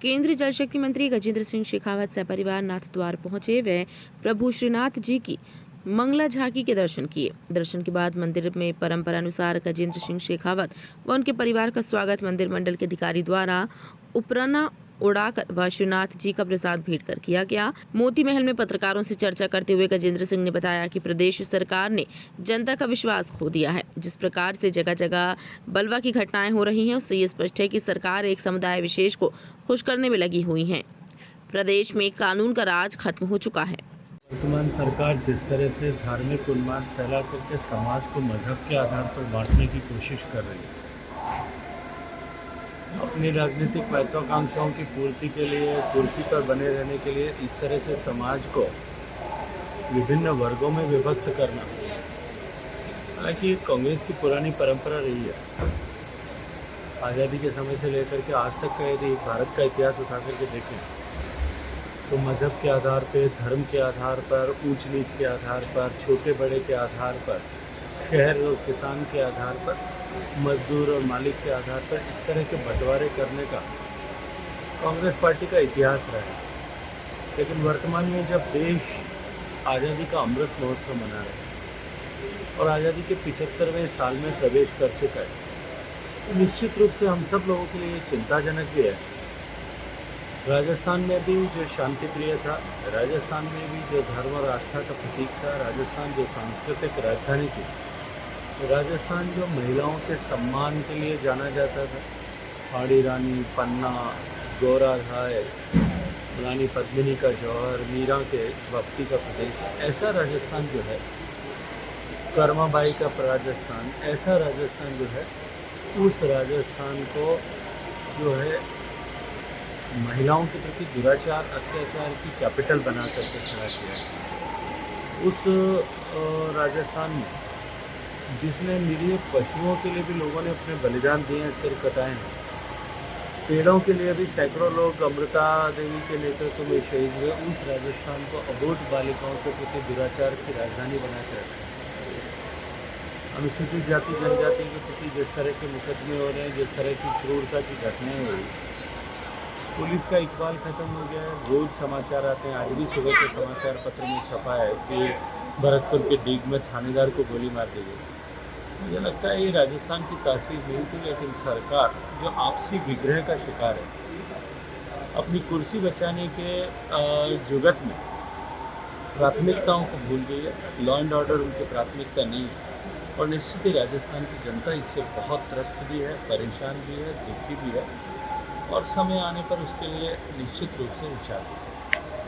केंद्रीय जल शक्ति मंत्री गजेंद्र सिंह शेखावत सपरिवार नाथ द्वार पहुंचे व प्रभु श्रीनाथ जी की मंगला झांकी के दर्शन किए। दर्शन के बाद मंदिर में परंपरा अनुसार गजेंद्र सिंह शेखावत व उनके परिवार का स्वागत मंदिर मंडल के अधिकारी द्वारा उपरना उड़ाकर व श्रीनाथ जी का प्रसाद भेंट कर किया गया। मोती महल में पत्रकारों से चर्चा करते हुए गजेंद्र सिंह ने बताया कि प्रदेश सरकार ने जनता का विश्वास खो दिया है। जिस प्रकार से जगह जगह बलवा की घटनाएं हो रही हैं, उससे ये स्पष्ट है कि सरकार एक समुदाय विशेष को खुश करने में लगी हुई है। प्रदेश में कानून का राज खत्म हो चुका है। वर्तमान सरकार जिस तरह से धार्मिक उन्माद फैला करके समाज को मजहब के आधार पर बांटने की कोशिश कर रही है, अपनी राजनीतिक महत्वाकांक्षाओं की पूर्ति के लिए, कुर्सी पर बने रहने के लिए इस तरह से समाज को विभिन्न वर्गों में विभक्त करना, हालांकि कांग्रेस की पुरानी परंपरा रही है। आज़ादी के समय से लेकर के आज तक का यदि भारत का इतिहास उठा करके देखें तो मज़हब के आधार पर, धर्म के आधार पर, ऊंच नीच के आधार पर, छोटे बड़े के आधार पर, शहर और किसान के आधार पर, मजदूर और मालिक के आधार पर इस तरह के बंटवारे करने का कांग्रेस पार्टी का इतिहास रहा है। लेकिन वर्तमान में जब देश आज़ादी का अमृत महोत्सव मना रहा है और आज़ादी के 75वें साल में प्रवेश कर चुका है, तो निश्चित रूप से हम सब लोगों के लिए चिंताजनक भी है। राजस्थान में भी जो शांति प्रिय था, राजस्थान में भी जो धर्म और आस्था का प्रतीक था, राजस्थान जो सांस्कृतिक राजधानी थी, राजस्थान जो महिलाओं के सम्मान के लिए जाना जाता था, पहाड़ी रानी, पन्ना, गोरा धाय, रानी पद्मिनी का जौहर, मीरा के भक्ति का प्रदेश, ऐसा राजस्थान जो है, कर्माबाई का राजस्थान, ऐसा राजस्थान जो है, उस राजस्थान को जो है महिलाओं के प्रति दुराचार, अत्याचार की कैपिटल बना करके खड़ा किया। उस राजस्थान में जिसमें निरीह पशुओं के लिए भी लोगों ने अपने बलिदान दिए हैं, सिर कटाए हैं, पेड़ों के लिए भी सैकड़ों लोग अमृता देवी के नेतृत्व में शहीद हुए, उस राजस्थान को अबोध बालिकाओं के प्रति दुराचार की राजधानी बनाकर रखा। अनुसूचित जाति जनजाति के प्रति जिस तरह के मुकदमे हो रहे हैं, जिस तरह की क्रूरता की घटनाएं हो रही, पुलिस का इकबाल खत्म हो गया है। रोज समाचार आते हैं, आज भी सुबह के समाचार पत्र में छपा है कि भरतपुर के डीग में थानेदार को गोली मार दी गई। मुझे लगता है ये राजस्थान की तासीर नहीं थी, लेकिन सरकार जो आपसी विग्रह का शिकार है, अपनी कुर्सी बचाने के जुगत में प्राथमिकताओं को भूल गई है। लॉ एंड ऑर्डर उनकी प्राथमिकता नहीं है और निश्चित ही राजस्थान की जनता इससे बहुत त्रस्त भी है, परेशान भी है, दुखी भी है और समय आने पर उसके लिए निश्चित रूप से विचार करें।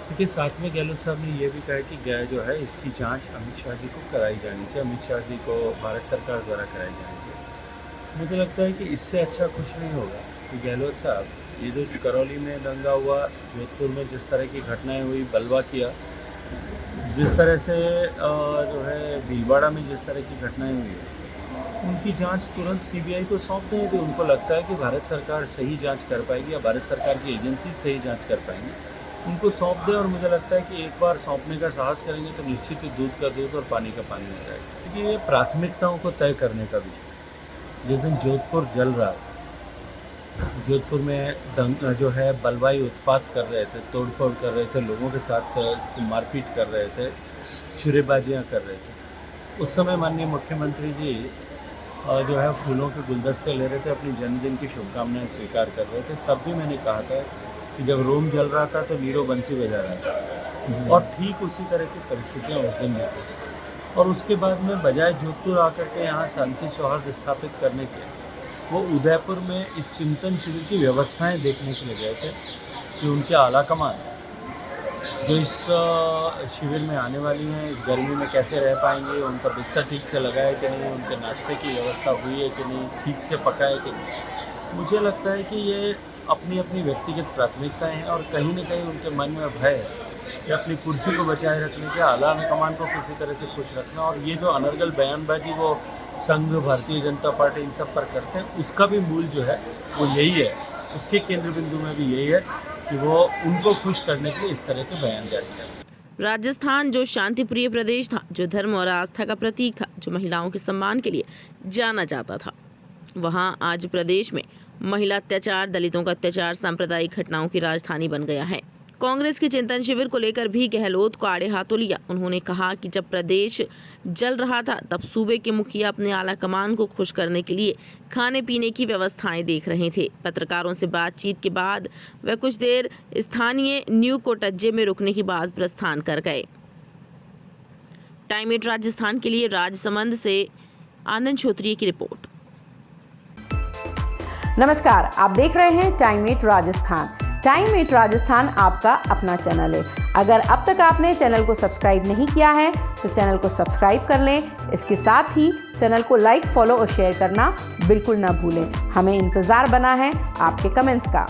देखिए, साथ में गहलोत साहब ने यह भी कहा कि जो है इसकी जांच अमित शाह जी को कराई जानी चाहिए, अमित शाह जी को भारत सरकार द्वारा कराई जानी चाहिए। मुझे लगता है कि इससे अच्छा कुछ नहीं होगा कि गहलोत साहब ये जो करौली में दंगा हुआ, जोधपुर में जिस तरह की घटनाएं हुई, बलवा किया, जिस तरह से जो है भीलवाड़ा में जिस तरह की घटनाएं हुई है, उनकी जांच तुरंत सीबीआई को सौंप दें। यदि उनको लगता है कि भारत सरकार सही जांच कर पाएगी या भारत सरकार की एजेंसी सही जांच कर पाएंगी, उनको सौंप दें। और मुझे लगता है कि एक बार सौंपने का साहस करेंगे तो निश्चित ही दूध का दूध और पानी का पानी हो जाएगा। देखिए, ये प्राथमिकताओं को तय करने का विषय। जिस दिन जोधपुर जल रहा है, जोधपुर में जो है बलवाई उत्पात कर रहे थे, तोड़फोड़ कर रहे थे, लोगों के साथ मारपीट कर रहे थे, छुरेबाजियाँ कर रहे थे, उस समय माननीय मुख्यमंत्री जी जो है फूलों के गुलदस्ते ले रहे थे, अपनी जन्मदिन की शुभकामनाएं स्वीकार कर रहे थे। तब भी मैंने कहा था कि जब रोम जल रहा था तो नीरो बंसी बजा रहा था, और ठीक उसी तरह की परिस्थितियाँ उस दिन में थी। और उसके बाद में बजाय जोधपुर आकर के यहाँ शांति सौहार्द स्थापित करने के, वो उदयपुर में इस चिंतन शिविर की व्यवस्थाएं देखने के लिए गए थे कि उनके आला कमान जो इस शिविर में आने वाली हैं, इस गर्मी में कैसे रह पाएंगे, उनका बिस्तर ठीक से लगा है कि नहीं, उनके नाश्ते की व्यवस्था हुई है कि नहीं, ठीक से पका है कि नहीं। मुझे लगता है कि ये अपनी अपनी व्यक्तिगत प्राथमिकताएं हैं और कहीं न कहीं उनके मन में भय है कि अपनी कुर्सी को बचाए रखने के, आला कमान को किसी तरह से खुश रखना। और ये जो अनर्गल बयानबाजी वो संघ, भारतीय जनता पार्टी इन सब पर करते हैं, उसका भी मूल जो है वो यही है, उसके केंद्र बिंदु में भी यही है कि वो उनको खुश करने के लिए इस तरह के बयान जारी करें। राजस्थान जो शांति प्रिय प्रदेश था, जो धर्म और आस्था का प्रतीक था, जो महिलाओं के सम्मान के लिए जाना जाता था, वहां आज प्रदेश में महिला अत्याचार, दलितों का अत्याचार सांप्रदायिक घटनाओं की राजधानी बन गया है। कांग्रेस के चिंतन शिविर को लेकर भी गहलोत को आड़े हाथों लिया। उन्होंने कहा कि जब प्रदेश जल रहा था तब सूबे के मुखिया अपने आला कमान को खुश करने के लिए खाने पीने की व्यवस्थाएं देख रहे थे। पत्रकारों से बातचीत के बाद वे कुछ देर स्थानीय न्यू कोटज्जे में रुकने के बाद प्रस्थान कर गए। टाइम 8 राजस्थान के लिए राजसमंद से आनंद क्षत्रिय की रिपोर्ट। नमस्कार, आप देख रहे हैं टाइम 8 राजस्थान। टाइम 8 राजस्थान आपका अपना चैनल है। अगर अब तक आपने चैनल को सब्सक्राइब नहीं किया है तो चैनल को सब्सक्राइब कर लें। इसके साथ ही चैनल को लाइक, फॉलो और शेयर करना बिल्कुल ना भूलें। हमें इंतज़ार बना है आपके कमेंट्स का।